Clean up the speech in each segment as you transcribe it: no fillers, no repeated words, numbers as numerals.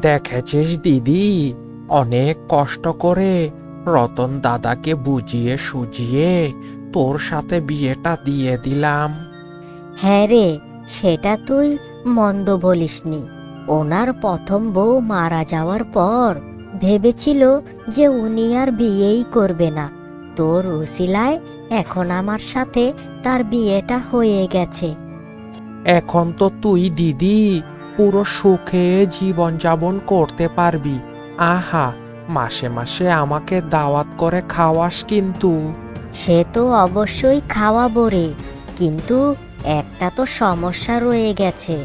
দেখেছিস দিদি, অনেক কষ্ট করে রতন দাদাকে বুঝিয়ে সুঝিয়ে তোর সাথে বিয়েটা দিয়ে দিলাম। হ্যাঁ রে, সেটা তুই মন্দ বলিসনি। ওনার প্রথম বউ মারা যাওয়ার পর ভেবেছিল যে উনি আর বিয়েই করবে না। তোর উসিলায় এখন আমার সাথে তার বিয়েটা হয়ে গেছে। এখন তো তুই দিদি পুরো সুখে জীবনযাপন করতে পারবি। আহা, মাসে মাসে আমাকে দাওয়াত করে খাওয়াস কিন্তু। সে তো অবশ্যই খাওয়াবো রে, কিন্তু একটা তো সমস্যা রয়ে গেছে।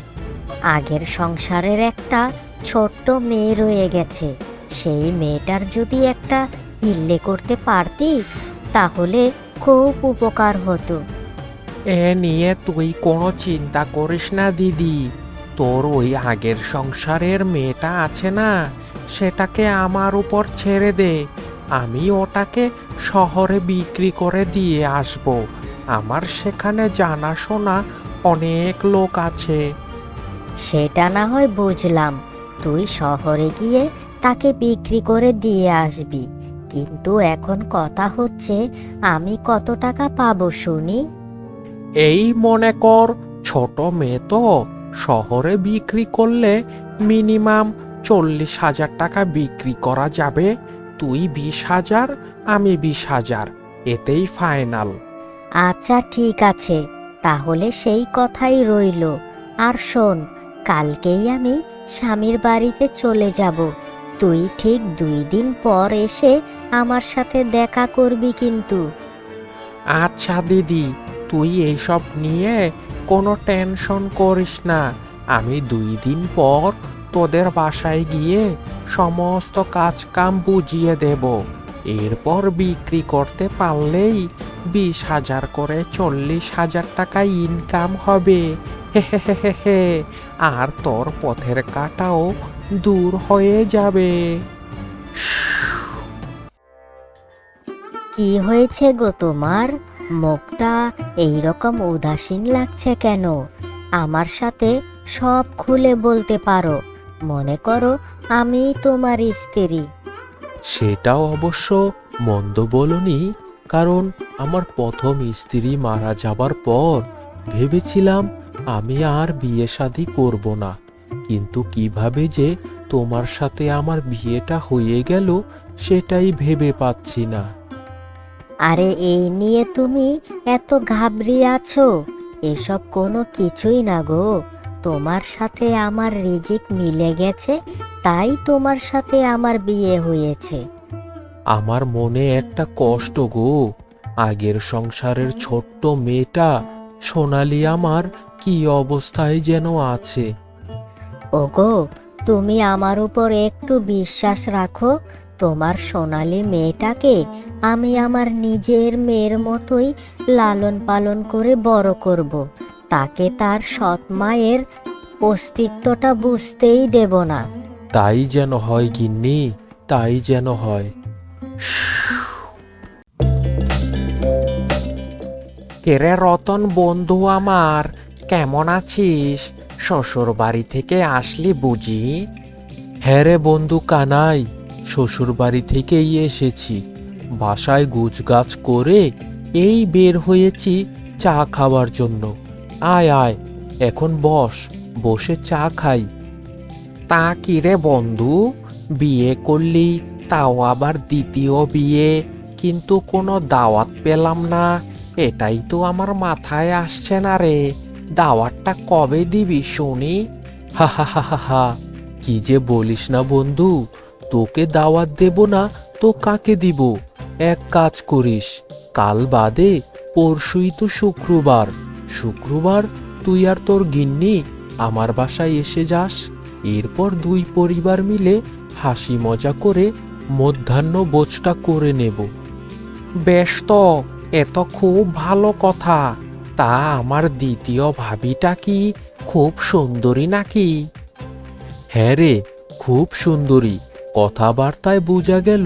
আগের সংসারের একটা ছোট্ট মেয়ে রয়ে গেছে। সেই মেয়েটার যদি একটা ইল্লে করতে পারতি তাহলে খুব উপকার হতো। এ নিয়ে তুই কোনো চিন্তা করিস না দিদি। তোর ওই আগের সংসারের মেয়েটা আছে না, সেটাকে আমার উপর ছেড়ে দে। আমি ওটাকে শহরে বিক্রি করে দিয়ে আসব। আমার সেখানে জানাশোনা অনেক লোক আছে। সেটা না হয় বুঝলাম, তুই শহরে গিয়ে তাকে বিক্রি করে দিয়ে আসবি, কিন্তু এখন কথা হচ্ছে আমি কত টাকা পাবো শুনি। এই মনে কর, ছোট মেয়ে তো, শহরে বিক্রি করলে মিনিমাম 40,000 টাকা বিক্রি করা যাবে। তুই 20,000, আমি 20,000, এতেই ফাইনাল। আচ্ছা ঠিক আছে, তাহলে সেই কথাই রইল। আর শোন, কালকেই আমি স্বামীর বাড়িতে চলে যাব। তুই ঠিক 2 দিন পর এসে আমার সাথে দেখা করবি কিন্তু। আচ্ছা দিদি, তুই এইসব নিয়ে কোনো টেনশন করিস না। আমি 2 দিন পর তোদের বাসায় গিয়ে সমস্ত কাজ কাম বুঝিয়ে দেব। এরপর বিক্রি করতে পারলেই 20,000 করে 40,000 টাকা ইনকাম হবে। হে হে হে হে হে। আর তোর পথের কাঁটাও দূর হয়ে যাবে। কি হয়েছে গো তোমার? মুখটা এইরকম উদাসীন লাগছে কেন? আমার সাথে সব খুলে বলতে পারো। মনে করো আমি তোমার স্ত্রী। সেটাও অবশ্য মন্দ বলনি, কারণ আমার প্রথম স্ত্রী মারা যাবার পর ভেবেছিলাম আমি আর বিয়ে শাদী করব না। কিন্তু কিভাবে যে তোমার সাথে আমার বিয়েটা হয়ে গেল সেটাই ভেবে পাচ্ছি না। আরে এই নিয়ে তুমি এত ঘাবড়িয়ে আছো? এসব কোনো কিছুই না গো। তোমার সাথে আমার রিজিক মিলে গেছে, তাই তোমার সাথে আমার বিয়ে হয়েছে। আমার মনে একটা কষ্ট গো। আগের সংসারের ছোট্ট মেয়েটা সোনালি আমার কি অবস্থায় যেন আছে। ওগো, তুমি আমার উপর একটু বিশ্বাস রাখো। তোমার সোনালী মেয়েটাকে আমি আমার নিজের মেয়ের মতোই লালন পালন করে বড় করব। তাকে তার সৎ মায়ের অস্তিত্বটা বুঝতেই দেব না। তাই যেন হয় গিন্নি, তাই যেন হয়। কেরে রতন বন্ধু আমার, কেমন আছিস? শ্বশুর বাড়ি থেকে আসলি বুঝি? হ্যাঁ রে বন্ধু কানাই, শ্বশুর বাড়ি থেকেই এসেছি। বাসায় গুছগাছ করে এই বের হয়েছি চা খাওয়ার জন্য। আয় আয়, এখন বস, বসে চা খাই। তা কিরে বন্ধু, বিয়ে করলি, তাও আবার দ্বিতীয় বিয়ে, কিন্তু কোনো দাওয়াত পেলাম না। এটাই তো আমার মাথায় আসছে না রে। দাওয়াতটা কবে দিবি শুনি? হা হা হা হা হা, কি যে বলিস না বন্ধু, তোকে দাওয়াত দেব না তো কাকে দিব? এক কাজ করিস, কাল বাদে পরশুই তো শুক্রবার। শুক্রবার তুই আর তোর গিন্নি আমার বাসায় এসে যাস। এরপর দুই পরিবার মিলে হাসি মজা করে মধ্যাহ্ন ভোজটা করে নেব। বেশ তো, এ তো খুব ভালো কথা। তা আমার দ্বিতীয় ভাবিটা কি খুব সুন্দরী নাকি? হ্যাঁ রে, খুব সুন্দরী। কথাবার্তায় বোঝা গেল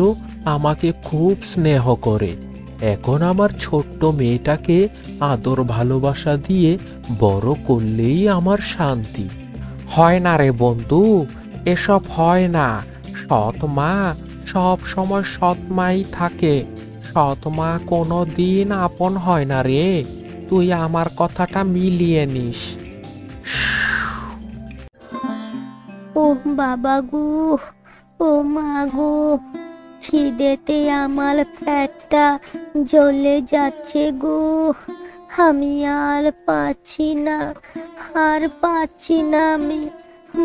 আমাকে খুব স্নেহ করে। এখন আমার ছোট্ট মেয়েটাকে আদর ভালোবাসা দিয়ে বড় করলেই আমার শান্তি। হয় না রে বন্ধু, এসব হয় না। সৎ মা সব সময় সৎ মাই থাকে। সৎ মা কোনো দিন আপন হয় না রে। তুই আমার কথাটা মিলিয়ে নিস। ও বাবা গো, ও মা গো, খিদেতে আমার পেটটা জ্বলে যাচ্ছে গো। আমি আর পাচ্ছি না, আর পাচ্ছি না আমি।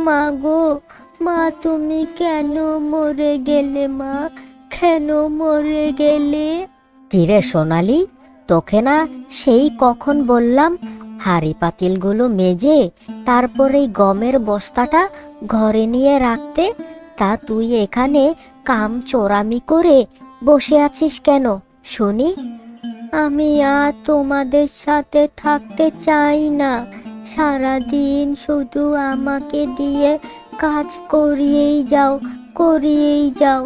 মা গো, মা তুমি কেন মরে গেলে মা? কেন মরে গেলে? কিরে সোনালি, তোকে না সেই কখন বললাম হাঁড়ি পাতিলগুলো মেজে তারপরে গমের বস্তাটা ঘরে নিয়ে রাখতে? তা তুই এখানে কাম চোরামি করে বসে আছিস কেন শুনি? আমি আর তোমাদের সাথে থাকতে চাই না। সারাদিন শুধু আমাকে দিয়ে কাজ করিয়েই যাও, করিয়েই যাও।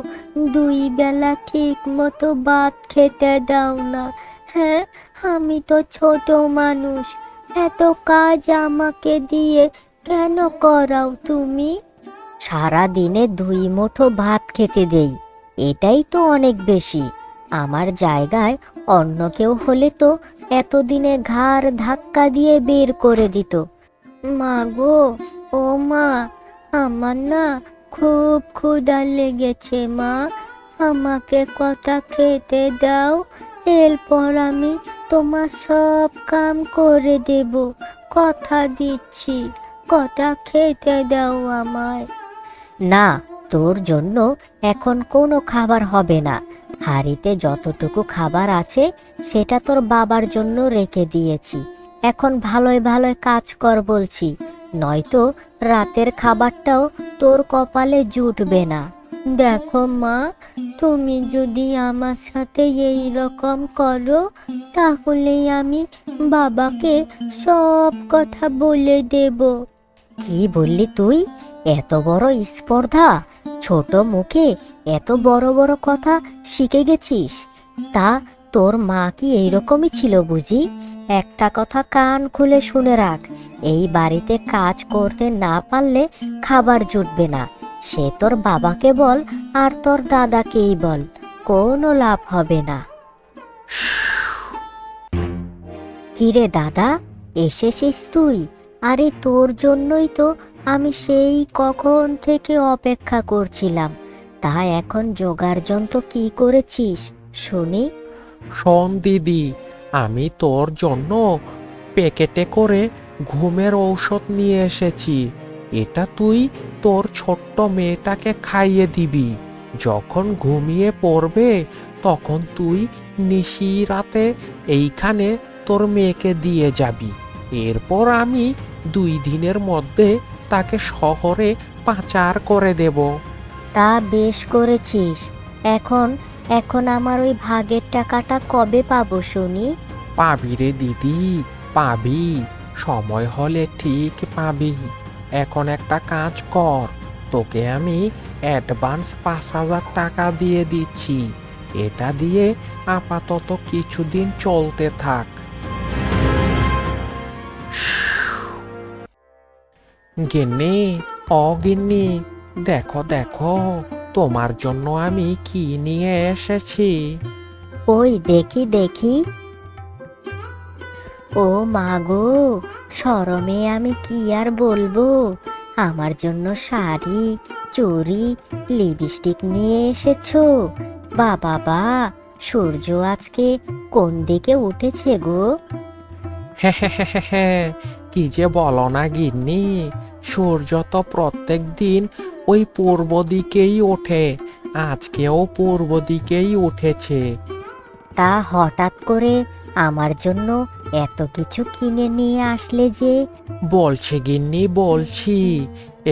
দুই বেলা ঠিক মতো ভাত খেতে দাও না। হ্যাঁ, আমি তো ছোট মানুষ, এত কাজ আমাকে দিয়ে কেন করাও তুমি? সারা দিনে 2 মুঠো ভাত খেতে দেই, এটাই তো অনেক বেশি। আমার জায়গায় অন্য কেউ হলে তো এতদিনে ঘাড় ধাক্কা দিয়ে বের করে দিত। মা গো, ও মা, আমার না খুব ক্ষুধা লেগেছে মা। আমাকে কটা খেতে দাও, এরপর আমি তোমার সব কাম করে দেব। কথা দিচ্ছি, কটা খেতে দাও আমায়। না, তোর জন্য এখন কোনো খাবার হবে না। হাঁড়িতে যতটুকু খাবার আছে সেটা তোর বাবার জন্য রেখে দিয়েছি। এখন ভালোই ভালোই কাজ কর বলছি, নয়তো রাতের খাবারটাও তোর কপালে জুটবে না। দেখো মা, তুমি যদি আমার সাথে এই রকম করো তাহলেই আমি বাবাকে সব কথা বলে দেব। কি বললি তুই? এত বড় স্পর্ধা! ছোট মুখে এত বড় বড় কথা শিখে গেছিস? তা তোর মা কি এইরকমই ছিল বুঝি? একটা কথা কান খুলে শুনে রাখ, এই বাড়িতে কাজ করতে না পারলে খাবার জুটবে না। সে তোর বাবাকে বল আর তোর দাদাকেই বল, কোনো লাভ হবে না। কিরে দাদা, এসেছিস তুই? আরে তোর জন্যই তো আমি সেই কখন থেকে অপেক্ষা করছিলাম। তা এখন জোগাড় যন্ত্র কি করেছিস শুনি? শোন দিদি, আমি তোর জন্য প্যাকেটে করে ঘুমের ঔষধ নিয়ে এসেছি। এটা তুই তোর ছোট্ট মেয়েটাকে খাইয়ে দিবি। যখন ঘুমিয়ে পড়বে তখন তুই নিশিরাতে এইখানে তোর মেয়েকে দিয়ে যাবি। এরপর আমি 2 দিনের মধ্যে তাকে শহরে পাচার করে দেব। তা বেশ করেছিস। এখন এখন আমার ওই ভাগের টাকাটা কবে পাবো শুনি? পাবি রে দিদি, পাবি। সময় হলে ঠিক পাবি। এখন একটা কাজ কর, তোকে আমি অ্যাডভান্স 5,000 টাকা দিয়ে দিচ্ছি। এটা দিয়ে আপাতত কিছুদিন চলতে থাক। গিন্নি, ও গিন্নি, দেখো দেখো, তোমার জন্য আমি কি নিয়ে এসেছি। ওই দেখি দেখি। ও মা গো, শরমে আমি কি আর বলবো। আমার জন্য শাড়ি, চুড়ি, লিপস্টিক নিয়ে এসেছো। বাবা বা, সূর্য আজকে কোন দিকে উঠেছে গো? হ্যাঁ, কি যে বলো না গিন্নি, সূর্য তো প্রত্যেক দিন ওই পূর্ব দিকেই ওঠে। আজকেও পূর্ব দিকেই উঠেছে। তা হঠাৎ করে আমার জন্য এত কিছু কিনে নিয়ে আসলে যে? বলছি গিন্নি, বলছি,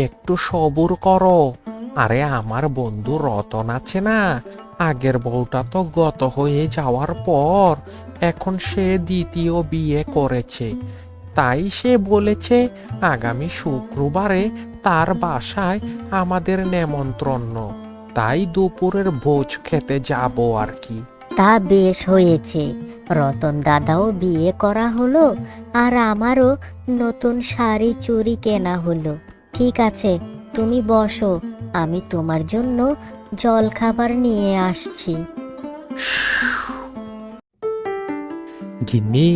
একটু সবুর করো। আরে আমার বন্ধু রতন আছে না, আগের বউটা তো গত হয়ে যাওয়ার পর এখন সে দ্বিতীয় বিয়ে করেছে। তাই সে বলেছে আগামী শুক্রবারে তার বাসায় আমাদের নেমন্ত্রণ। তাই দুপুরের ভোজ খেতে যাব আর কি। তা বেশ হয়েছে, রতন দাদাও বিয়ে করা হলো আর আমারও নতুন শাড়ি চুড়ি কেনা হলো। ঠিক আছে, তুমি বসো, আমি তোমার জন্য জল খাবার নিয়ে আসছি। গিন্নি,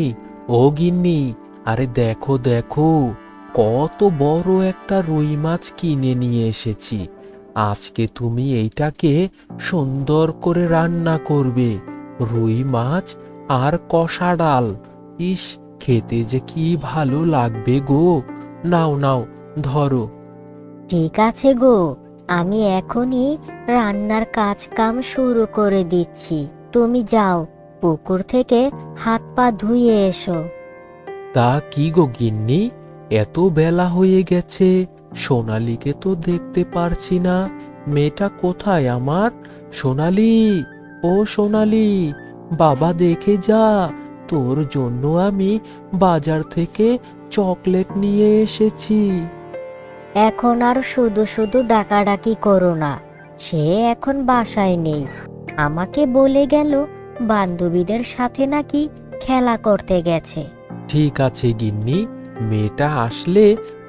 ও গিন্নি, আরে দেখো দেখো, কত বড় একটা রুই মাছ কিনে নিয়ে এসেছি। আজকে তুমি এইটাকে সুন্দর করে রান্না করবে, রুই মাছ আর কষা ডাল। ইস, খেতে যে কি ভালো লাগবে গো। নাও নাও, ধরো। ঠিক আছে গো, আমি এখনই রান্নার কাজ কাম শুরু করে দিচ্ছি। তুমি যাও, পুকুর থেকে হাত পা ধুয়ে এসো। তা কি গো গিন্নি, এত বেলা হয়ে গেছে, সোনালীকে তো দেখতে পারছি না। মেয়েটা কোথায় আমার? সোনালী, ও সোনালী, বাবা দেখে যা, তোর জন্য আমি বাজার থেকে চকলেট নিয়ে এসেছি। এখন আর শুধু শুধু ডাকাডাকি করো না, সে এখন বাসায় নেই। আমাকে বলে গেল বান্ধবীদের সাথে নাকি খেলা করতে গেছে। ঠিক আছে গিন্নি, মেয়েটা আসলে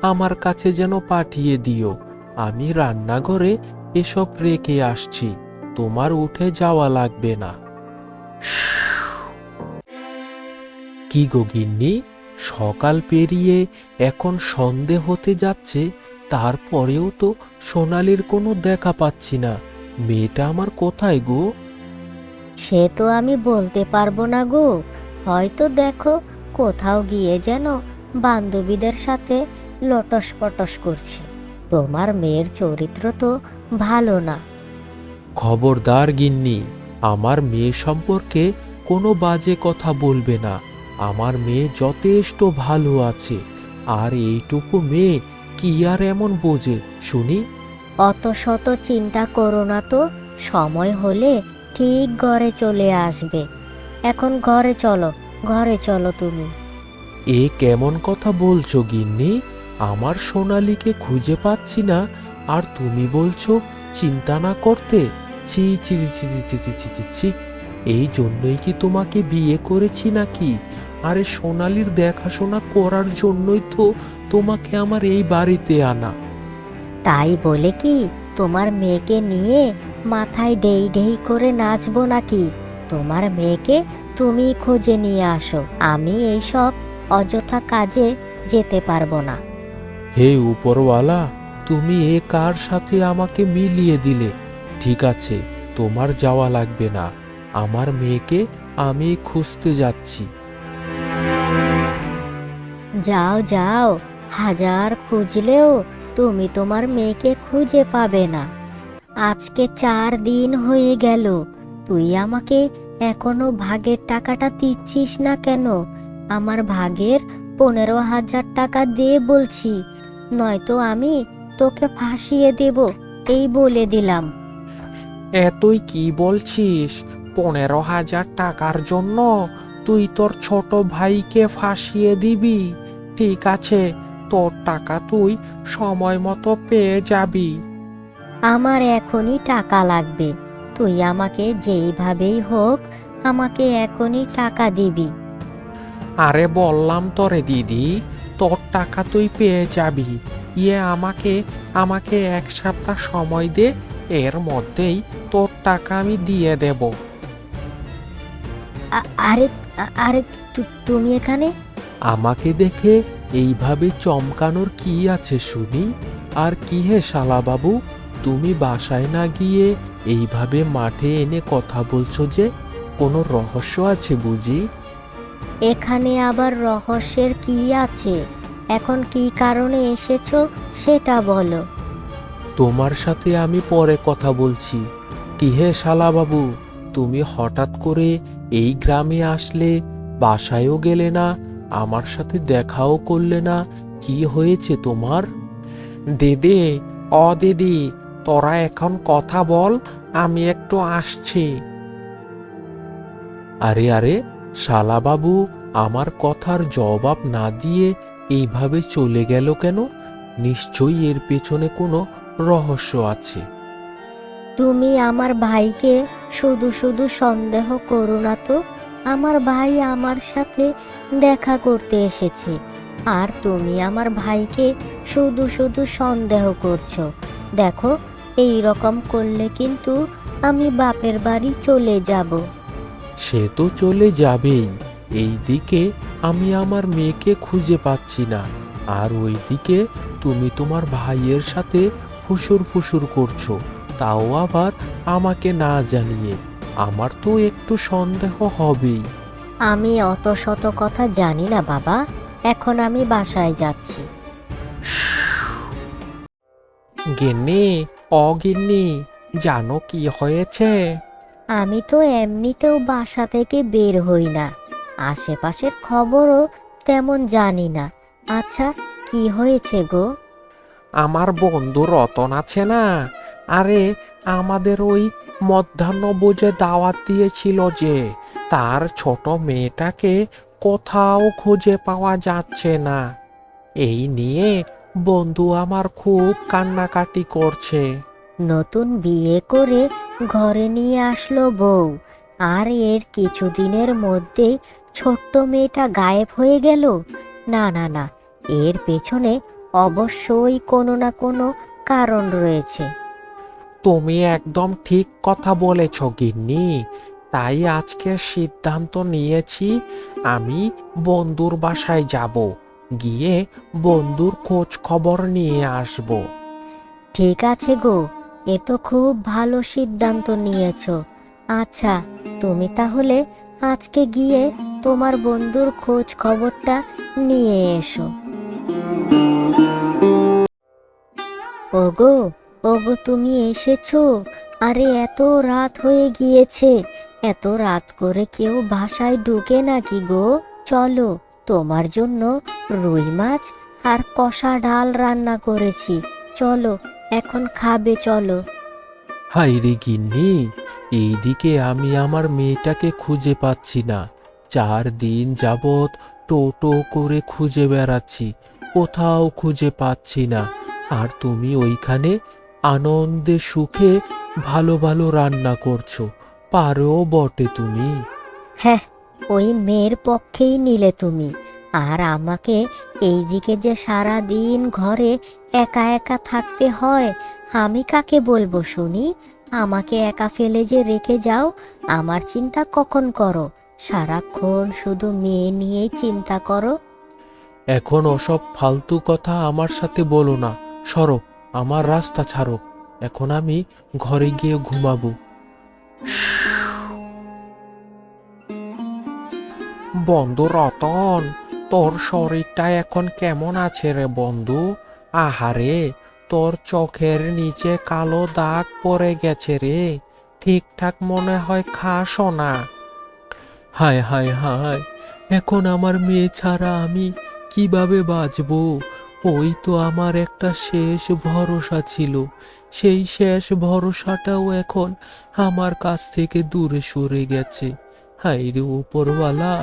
আমার কাছে যেন পাঠিয়ে দিও। আমি রান্নাঘরে এসব রেখে আসছি, তোমার উঠে যাওয়া লাগবে না। কি গো গিন্নি, সকাল পেরিয়ে এখন সন্ধে হতে যাচ্ছে, তারপরেও তো সোনালীর কোনো দেখা পাচ্ছি না। মেয়েটা আমার কোথায় গো? সে তো আমি বলতে পারবো না গো, হয়তো দেখো কোথাও গিয়ে যেন বান্ধবীদের সাথে লটস পটস করছে। তোমার মেয়ের চরিত্র তো ভালো না। খবরদার গিন্নি, আমার মেয়ে সম্পর্কে কোনো বাজে কথা বলবে না। আমার মেয়ে যথেষ্ট ভালো আছে, আর এইটুকু মেয়ে কি আর এমন বোঝে শুনি? অত শত চিন্তা করো না তো, সময় হলে ঠিক ঘরে চলে আসবে। এখন ঘরে চলো, ঘরে চলো তুমি। এ কেমন কথা বলছো গিন্নি? আমার সোনালীকে খুঁজে পাচ্ছি না, আর তুমি বলছো চিন্তা না করতে? ছি ছি ছি ছি ছি ছি ছি ছি ছি। এই জন্যই কি তোমাকে বিয়ে করেছি নাকি? আরে সোনালীর দেখাশোনা করার জন্যই তো তোমাকে আমার এই বাড়িতে আনা। তাই বলে কি তোমার মেয়েকে নিয়ে মাথায় ডেই ডেই করে নাচবো নাকি? তোমার মেয়েকে তুমি খুঁজে নিয়ে আসো, আমি এইসব অযথা কাজে যেতে পারবো না। হে উপরওয়ালা, তুমি এ কার সাথে আমাকে মিলিয়ে দিলে? ঠিক আছে, তোমার যাওয়া লাগবে না, আমার মেয়েকে আমি খুঁজতে যাচ্ছি। যাও যাও, হাজার খুঁজলেও তুমি তোমার মেয়েকে খুঁজে পাবে না। আজকে 4 দিন হয়ে গেল, তুই আমাকে এখনো ভাগের টাকাটা দিচ্ছিস না কেন? আমার ভাগের 15,000 টাকা দে বলছি, নয়তো আমি তোকে ফাঁসিয়ে দেব, এই বলে দিলাম। তুই কি বলছিস? 15,000 টাকার জন্য তুই তোর ছোট ভাইকে ফাঁসিয়ে দিবি? ঠিক আছে, তোর টাকা তুই সময় মতো পেয়ে যাবি। আমার এখনই টাকা লাগবে, তুই আমাকে যেইভাবেই হোক আমাকে এখনই টাকা দিবি। আরে বললাম তোরে দিদি, তোর টাকা তুই পেয়ে যাবি। আমাকে আমাকে 1 সপ্তাহ সময় দে, এর মধ্যেই তোর টাকা আমি দিয়ে দেব। আরে আরে তুমি এখানে? আমাকে দেখে এইভাবে চমকানোর কি আছে শুনি? আর কি হে শালাবাবু, তুমি বাসায় না গিয়ে এইভাবে মাঠে এনে কথা বলছো যে? কোনো রহস্য আছে বুঝি? এখানে আবার রহস্যের কি আছে? এখন কি কারণে এসেছো সেটা বলো। তোমার সাথে আমি পরে কথা বলছি। কি হে শালাবাবু, তুমি হঠাৎ করে এই গ্রামে আসলে, বাসায়ও গেলে না, আমার সাথে দেখাও করলে না, কি হয়েছে তোমার? দিদি, দিদি, তোরা এখন কথা বল, আমি একটু আসছি। আরে আরে, শালাবাবু আমার কথার জবাব না দিয়ে এইভাবে চলে গেল কেন? নিশ্চয়ই এর পেছনে কোনো রহস্য আছে। তুমি আমার ভাইকে শুধু শুধু সন্দেহ করো না তো। আমার ভাই আমার সাথে দেখা করতে এসেছে, আর তুমি আমার ভাইকে শুধু শুধু সন্দেহ করছো। দেখো, এই রকম করলে কিন্তু আমি বাপের বাড়ি চলে যাব। সে তো চলে যাবেই। এইদিকে আমি আমার মেয়েকে খুঁজে পাচ্ছি না, আর ওইদিকে তুমি তোমার ভাইয়ের সাথে ফুসুর ফুসুর করছো, তাও আবার আমাকে না জানিয়ে। আমার তো একটু সন্দেহ হবেই। আমি অত শত কথা জানি না বাবা, এখন আমি বাসায় যাচ্ছি। গিন্নি, গিন্নি, জানো কি হয়েছে? আমি তো এমনিতেও বাসা থেকে বের হই না, আশেপাশের খবরও তেমন জানি না। আচ্ছা, কি হয়েছে গো? আমার বন্ধু রতন আছে না, আরে আমাদের ওই মধ্যাহ্নভোজে দাওয়াত দিয়েছিল যে, তার ছোট মেয়েটাকে কোথাও খুঁজে পাওয়া যাচ্ছে না। এই নিয়ে বন্ধু আমার খুব কান্নাকাটি করছে। নতুন বিয়ে করে ঘরে নিয়ে আসলো বউ, আর এর কিছুদিনের মধ্যেই ছোট্ট মেয়েটা গায়েব হয়ে গেল। না না না, এর পেছনে অবশ্যই কোনো না কোনো কারণ রয়েছে। তুমি একদম ঠিক কথা বলেছ গিন্নি। তাই আজকে সিদ্ধান্ত নিয়েছি, আমি বন্ধুর বাসায় যাব, গিয়ে বন্ধুর খোঁজ খবর নিয়ে আসব। ঠিক আছে গো, এ তো খুব ভালো সিদ্ধান্ত নিয়েছো। আচ্ছা, তুমি তাহলে আজকে গিয়ে তোমার বন্ধুর খোঁজ খবরটা নিয়ে এসো। ওগো, ওগো, তুমি এসেছো? আরে এত রাত হয়ে গিয়েছে, এত রাত করে কেউ বাসায় ঢুকে নাকি গো? চলো, তোমার জন্য রুই মাছ আর কষা ডাল রান্না করেছি, চলো এখন খাবে, চলো। হাই রে গিন্নি, এইদিকে আমি আমার মেয়েটাকে খুঁজে পাচ্ছি না। 4 দিন যাবৎ টোটো করে খুঁজে বেড়াচ্ছি, কোথাও খুঁজে পাচ্ছি না। আর তুমি ওইখানে আনন্দে সুখে ভালো ভালো রান্না করছো, পারো বটে তুমি। হ্যাঁ, ওই মেয়ের পক্ষেই নিলে তুমি। আর আমাকে এইদিকে যে সারা দিন ঘরে একা একা থাকতে হয়, আমি কাকে বলবো শুনি? আমাকে একা ফেলে যে রেখে যাও, আমার চিন্তা কখন করো? সারাক্ষণ শুধু মেয়ে নিয়েই চিন্তা করো। এখন ওসব ফালতু কথা আমার সাথে বলো না, সরো, আমার রাস্তা ছাড়ো। এখন আমি ঘরে গিয়ে ঘুমাবো। বন্ধু রতন, তোর শরীরটা এখন কেমন আছে রে বন্ধু? আহারে, তোর চোখের নিচে কালো দাগ পড়ে গেছে রে, ঠিকঠাক মনে হয় খাসও না। হায় হায় হায়, এখন আমার মেয়ে ছাড়া আমি কিভাবে বাঁচবো? ওই তো আমার একটা শেষ ভরসা ছিল, সেই শেষ ভরসাটাও এখন আমার কাছ থেকে দূরে সরে গেছে। হায় রে উপরওয়ালা।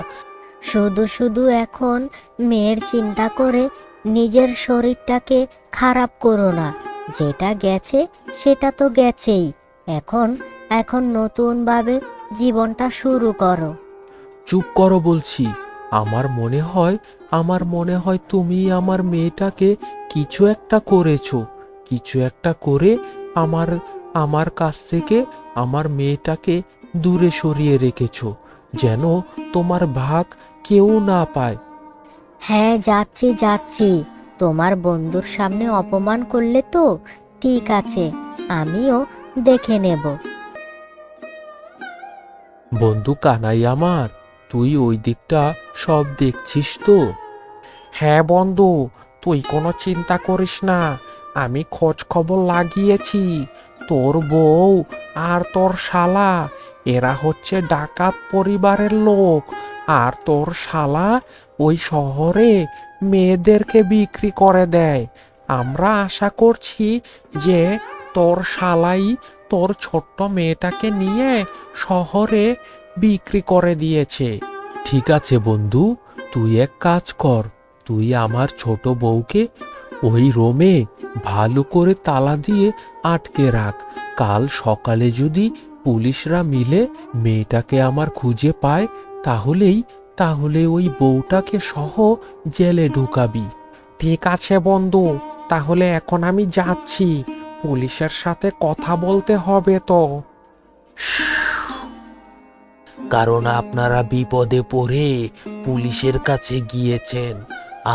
শুধু শুধু এখন মেয়ের চিন্তা করে নিজের শরীরটাকে খারাপ করো না। যেটা গেছে সেটা তো গেছেই। এখন এখন নতুনভাবে জীবনটা শুরু করো। চুপ করো বলছি। আমার মনে হয় তুমি আমার মেয়েটাকে কিছু একটা করেছো, কিছু একটা করে আমার আমার কাছ থেকে আমার মেয়েটাকে দূরে সরিয়ে রেখেছো, যেন তোমার ভাগ কেউ না পায়। হ্যাঁ, যাচ্ছি যাচ্ছি। তোমার বন্ধুর সামনে অপমান করলে তো, ঠিক আছে, আমিও দেখে নেব। বন্ধু কানাই আমার, তুই ওই দিকটা সব দেখছিস তো? হ্যাঁ বন্ধু, তুই কোনো চিন্তা করিস না, আমি খোঁজ খবর লাগিয়েছি। তোর বউ আর তোর শালা, এরা হচ্ছে ডাকাত পরিবারের লোক। আর তোর শালা ওই শহরে মেয়েদেরকে বিক্রি করে দেয়। আমরা আশা করছি যে তোর শালাই তোর ছোট্ট মেয়েটাকে নিয়ে শহরে বিক্রি করে দিয়েছে। ঠিক আছে বন্ধু, তুই এক কাজ কর, তুই আমার ছোট বউকে ওই রোমে ভালো করে তালা দিয়ে আটকে রাখ। কাল সকালে যদি পুলিশরা মিলে মেয়েটাকে আমার খুঁজে পায়, তাহলেই তাহলে ওই বউটাকে সহ জেলে ঢুকাবি। ঠিক আছে বন্ধু, তাহলে এখন আমি যাচ্ছি, পুলিশের সাথে কথা বলতে হবে তো। কারণ আপনারা বিপদে পড়ে পুলিশের কাছে গিয়েছেন,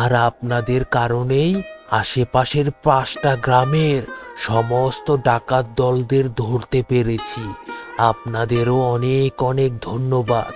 আর আপনাদের কারণেই আশেপাশের 5টা গ্রামের সমস্ত ডাকাত দলদের ধরতে পেরেছি। আপনাদেরও অনেক অনেক ধন্যবাদ।